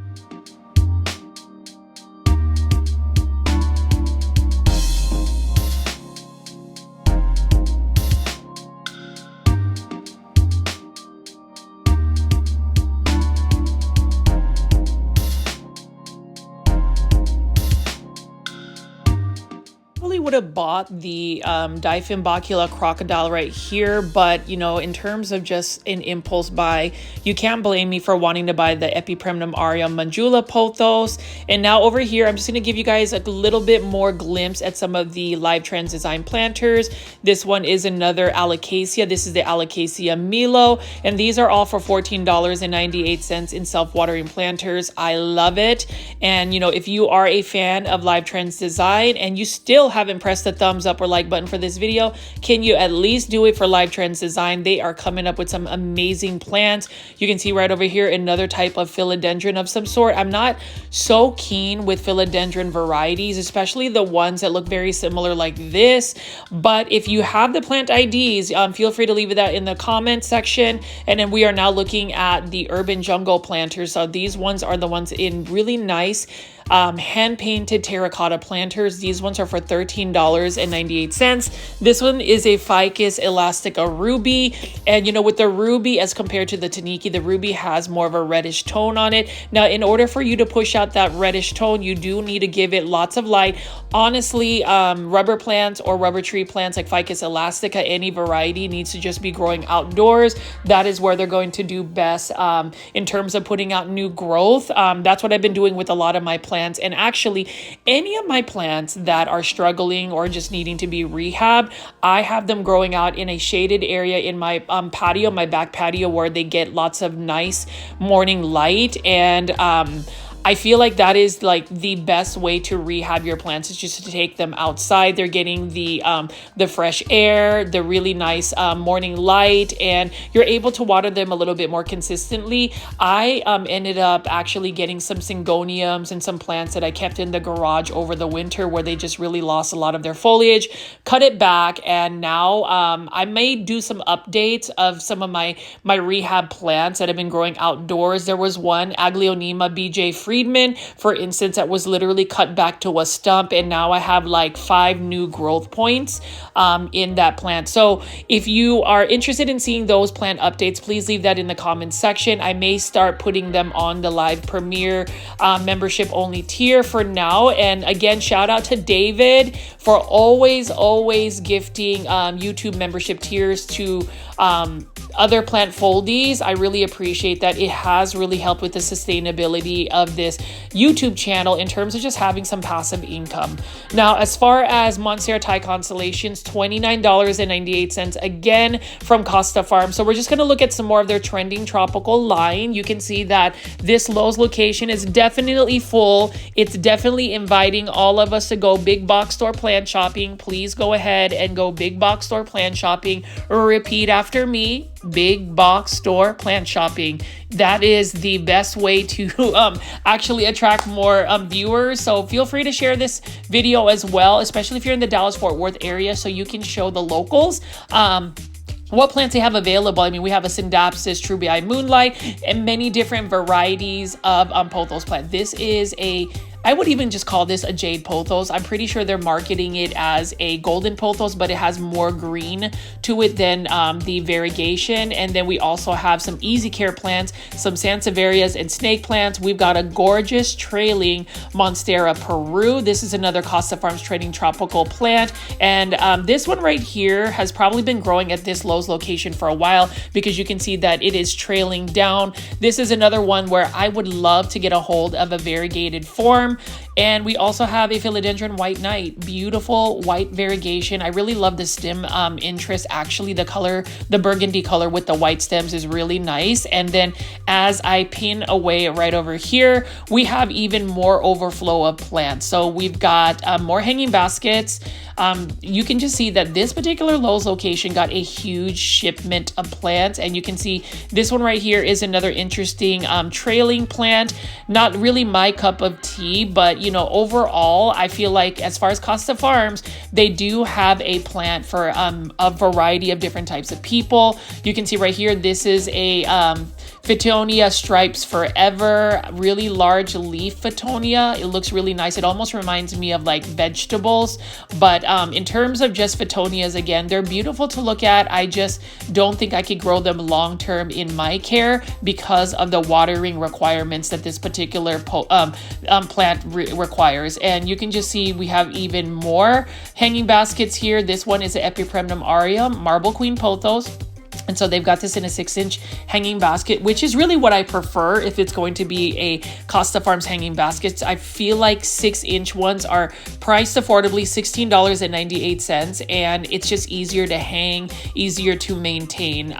Would have bought the Dieffenbachia crocodile right here, but you know, in terms of just an impulse buy, you can't blame me for wanting to buy the Epipremnum aureum Manjula Pothos. And now over here, I'm just going to give you guys a little bit more glimpse at some of the LiveTrends Design planters. This one is another Alocasia. This is the Alocasia Milo, and these are all for $14.98 in self-watering planters. I love it. And you know, if you are a fan of LiveTrends Design and you still haven't pressed the thumbs up or like button for this video, can you at least do it for LiveTrends Design? They are coming up with some amazing plants. You can see right over here another type of philodendron of some sort. I'm not so keen with philodendron varieties, especially the ones that look very similar like this, but if you have the plant IDs, feel free to leave that in the comment section. And then we are now looking at the urban jungle planters. So these ones are the ones in really nice hand-painted terracotta planters. These ones are for $13.98. This one is a Ficus elastica ruby, and you know, with the ruby as compared to the Taniki, the ruby has more of a reddish tone on it. Now, in order for you to push out that reddish tone, you do need to give it lots of light. Honestly, rubber plants or rubber tree plants like Ficus elastica, any variety, needs to just be growing outdoors. That is where they're going to do best in terms of putting out new growth. That's what I've been doing with a lot of my plants. And actually, any of my plants that are struggling or just needing to be rehabbed, I have them growing out in a shaded area in my patio, my back patio, where they get lots of nice morning light. And I feel like that is like the best way to rehab your plants, is just to take them outside. They're getting the fresh air, the really nice morning light, and you're able to water them a little bit more consistently. I ended up actually getting some syngoniums and some plants that I kept in the garage over the winter where they just really lost a lot of their foliage, cut it back, and now I may do some updates of some of my rehab plants that have been growing outdoors. There was one, Aglaonema BJ Friedman, for instance, that was literally cut back to a stump, and now I have like 5 new growth points in that plant. So if you are interested in seeing those plant updates, please leave that in the comments section. I may start putting them on the live premiere membership only tier for now. And again, shout out to David for always gifting YouTube membership tiers to other plant foldies. I really appreciate that. It has really helped with the sustainability of this YouTube channel in terms of just having some passive income. Now, as far as Monstera Thai Constellations, $29.98 again from Costa Farms. So we're just going to look at some more of their trending tropical line. You can see that this Lowe's location is definitely full. It's definitely inviting all of us to go big box store plant shopping. Please go ahead and go big box store plant shopping. Repeat after me. Big box store plant shopping. That is the best way to actually attract more viewers. So feel free to share this video as well, especially if you're in the Dallas-Fort Worth area, so you can show the locals what plants they have available. I mean, we have a Syndapsis, Trubii Moonlight, and many different varieties of Pothos plant. This is I would even just call this a jade pothos. I'm pretty sure they're marketing it as a golden pothos, but it has more green to it than the variegation. And then we also have some easy care plants, some sansevierias and snake plants. We've got a gorgeous trailing Monstera Peru. This is another Costa Farms trailing tropical plant. And this one right here has probably been growing at this Lowe's location for a while, because you can see that it is trailing down. This is another one where I would love to get a hold of a variegated form. And we also have a Philodendron White Knight, beautiful white variegation. I really love the stem interest. Actually, the color, the burgundy color with the white stems is really nice. And then as I pin away right over here, we have even more overflow of plants. So we've got more hanging baskets. You can just see that this particular Lowe's location got a huge shipment of plants, and you can see this one right here is another interesting trailing plant. Not really my cup of tea, but you know, overall, I feel like as far as Costa Farms, they do have a plant for a variety of different types of people. You can see right here, this is a Fittonia Stripes Forever, really large leaf Fittonia. It looks really nice. It almost reminds me of like vegetables, but in terms of just Fittonias, again, they're beautiful to look at. I just don't think I could grow them long term in my care because of the watering requirements that this particular plant requires. And you can just see we have even more hanging baskets here. This one is an Epipremnum aureum, Marble Queen Pothos. And so they've got this in a 6-inch hanging basket, which is really what I prefer if it's going to be a Costa Farms hanging baskets. I feel like 6-inch ones are priced affordably, $16.98, and it's just easier to hang, easier to maintain.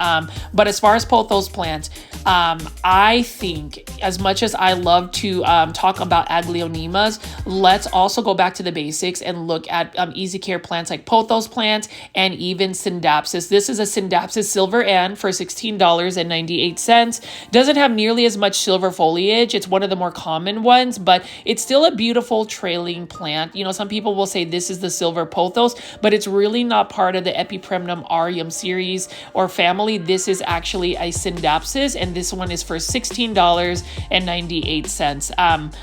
But as far as Pothos plants, I think as much as I love to talk about Aglaonemas, let's also go back to the basics and look at easy care plants like Pothos plants and even Syndapsis. This is a Syndapsis Silver N for $16.98. Doesn't have nearly as much silver foliage. It's one of the more common ones, but it's still a beautiful trailing plant. You know, some people will say this is the silver pothos, but it's really not part of the Epipremnum aureum series or family. This is actually a Syndapsis, and this one is for $16.98.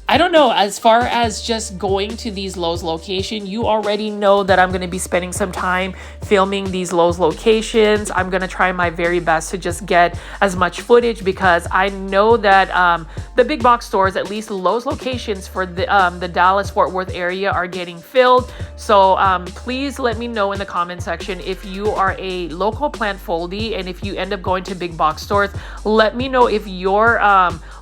I don't know, as far as just going to these Lowe's location, you already know that I'm going to be spending some time filming these Lowe's locations. I'm going to try my very best to just get as much footage, because I know that the big box stores, at least Lowe's locations for the Dallas-Fort Worth area, are getting filled. So please let me know in the comment section if you are a local plant foldie, and if you end up going to big box stores, let me know if your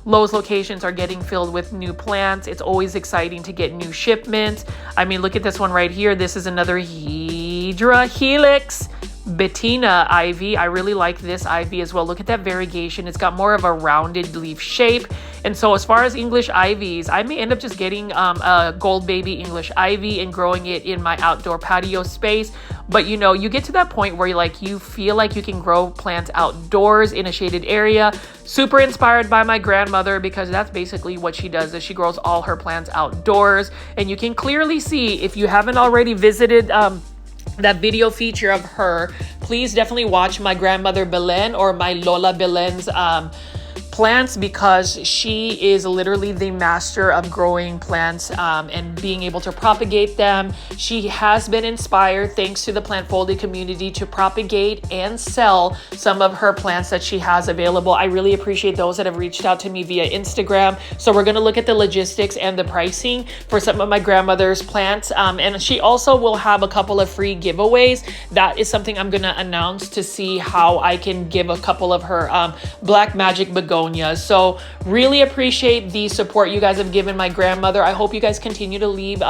Lowe's locations are getting filled with new plants. It's always exciting to get new shipments. I mean, look at this one right here. This is another Hydra Helix Bettina ivy. I really like this ivy as well. Look at that variegation. It's got more of a rounded leaf shape. And so as far as English ivies, I may end up just getting a gold baby English ivy and growing it in my outdoor patio space. But you know, you get to that point where you feel like you can grow plants outdoors in a shaded area. Super inspired by my grandmother, because that's basically what she does, is she grows all her plants outdoors. And you can clearly see, if you haven't already visited that video feature of her, please definitely watch my grandmother Belen, or my Lola Belen's plants, because she is literally the master of growing plants and being able to propagate them. She has been inspired, thanks to the Plantfoldy community, to propagate and sell some of her plants that she has available. I really appreciate those that have reached out to me via Instagram. So we're going to look at the logistics and the pricing for some of my grandmother's plants. And she also will have a couple of free giveaways. That is something I'm going to announce, to see how I can give a couple of her Black Magic begonias. So really appreciate the support you guys have given my grandmother. I hope you guys continue to leave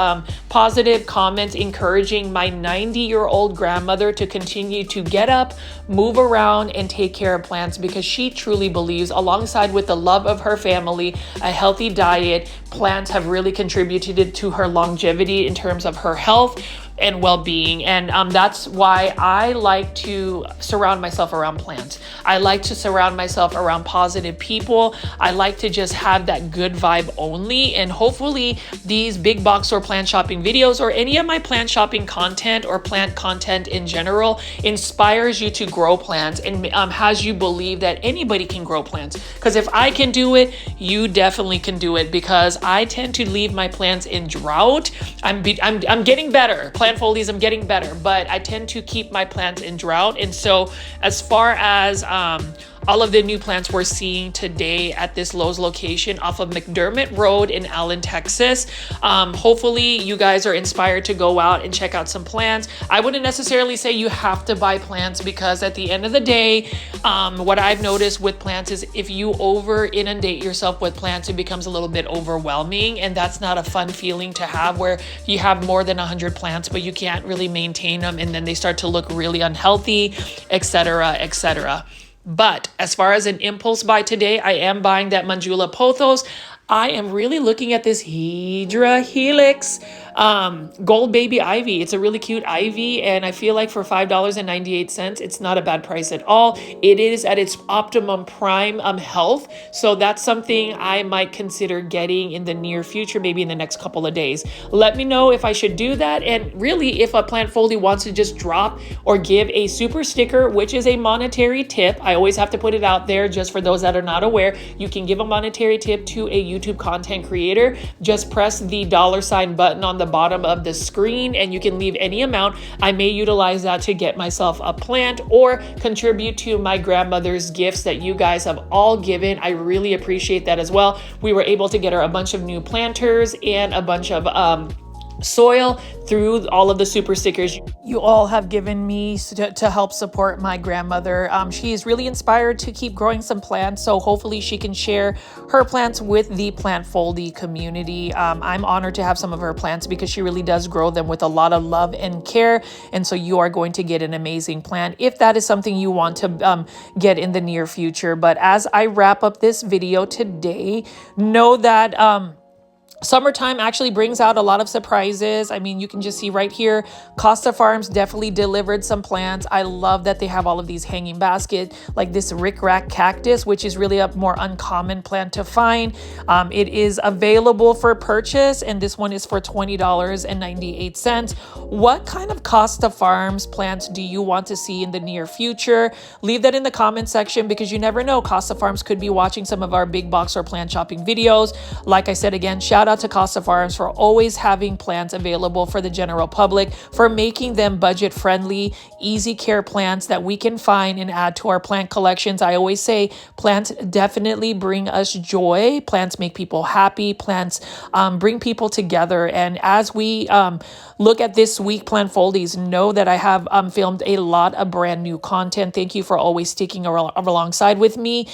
positive comments encouraging my 90-year-old grandmother to continue to get up, move around, and take care of plants, because she truly believes, alongside with the love of her family, a healthy diet, plants have really contributed to her longevity in terms of her health and well-being. And that's why I like to surround myself around plants. I like to surround myself around positive people. I like to just have that good vibe only. And hopefully these big box or plant shopping videos, or any of my plant shopping content or plant content in general, inspires you to grow plants and has you believe that anybody can grow plants. Because if I can do it, you definitely can do it, because I tend to leave my plants in drought. I'm getting better. Plant folies, I'm getting better, but I tend to keep my plants in drought. And so as far as all of the new plants we're seeing today at this Lowe's location off of McDermott Road in Allen, Texas, hopefully you guys are inspired to go out and check out some plants. I wouldn't necessarily say you have to buy plants, because at the end of the day, what I've noticed with plants is if you over inundate yourself with plants, it becomes a little bit overwhelming, and that's not a fun feeling to have, where you have more than 100 plants but you can't really maintain them, and then they start to look really unhealthy, etc., etc. But as far as an impulse buy today, I am buying that Manjula Pothos. I am really looking at this Hydra Helix gold baby ivy. It's a really cute ivy, and I feel like for $5.98, it's not a bad price at all. It is at its optimum prime health, so that's something I might consider getting in the near future, maybe in the next couple of days. Let me know if I should do that, and really if a Plantfoldy wants to just drop or give a super sticker, which is a monetary tip. I always have to put it out there just for those that are not aware. You can give a monetary tip to a YouTube content creator. Just press the $ button on the bottom of the screen and you can leave any amount. I may utilize that to get myself a plant or contribute to my grandmother's gifts that you guys have all given. I really appreciate that as well. We were able to get her a bunch of new planters and a bunch of soil through all of the super stickers you all have given me to help support my grandmother. She is really inspired to keep growing some plants, so hopefully she can share her plants with the Plantfoldy community. I'm honored to have some of her plants because she really does grow them with a lot of love and care, and so you are going to get an amazing plant if that is something you want to get in the near future. But as I wrap up this video today, know that summertime actually brings out a lot of surprises. I mean, you can just see right here, Costa Farms definitely delivered some plants. I love that they have all of these hanging baskets, like this rickrack cactus, which is really a more uncommon plant to find. It is available for purchase, and this one is for $20.98. What kind of Costa Farms plants do you want to see in the near future? Leave that in the comment section, because you never know, Costa Farms could be watching some of our big box or plant shopping videos. Like I said, again, shout out to Costa Farms for always having plants available for the general public, for making them budget friendly, easy care plants that we can find and add to our plant collections. I always say plants definitely bring us joy. Plants make people happy. Plants bring people together. And as we look at this week Plantfoldies, know that I have filmed a lot of brand new content. Thank you for always sticking alongside with me.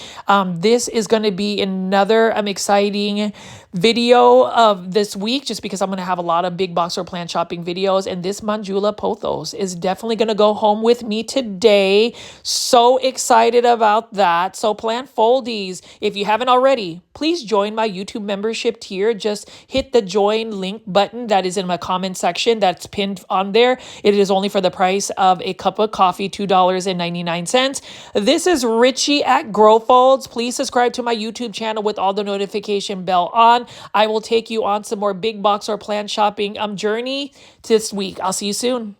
This is going to be another exciting video of this week just because I'm going to have a lot of big box or plant shopping videos. And this Manjula Pothos is definitely going to go home with me today. So excited about that. So plant foldies, if you haven't already, please join my YouTube membership tier. Just hit the join link button that is in my comment section that's pinned on there. It is only for the price of a cup of coffee, $2.99. This is Richie at Grow Folds. Please subscribe to my YouTube channel with all the notification bell on. I will take you on some more big box or plant shopping journey this week. I'll see you soon.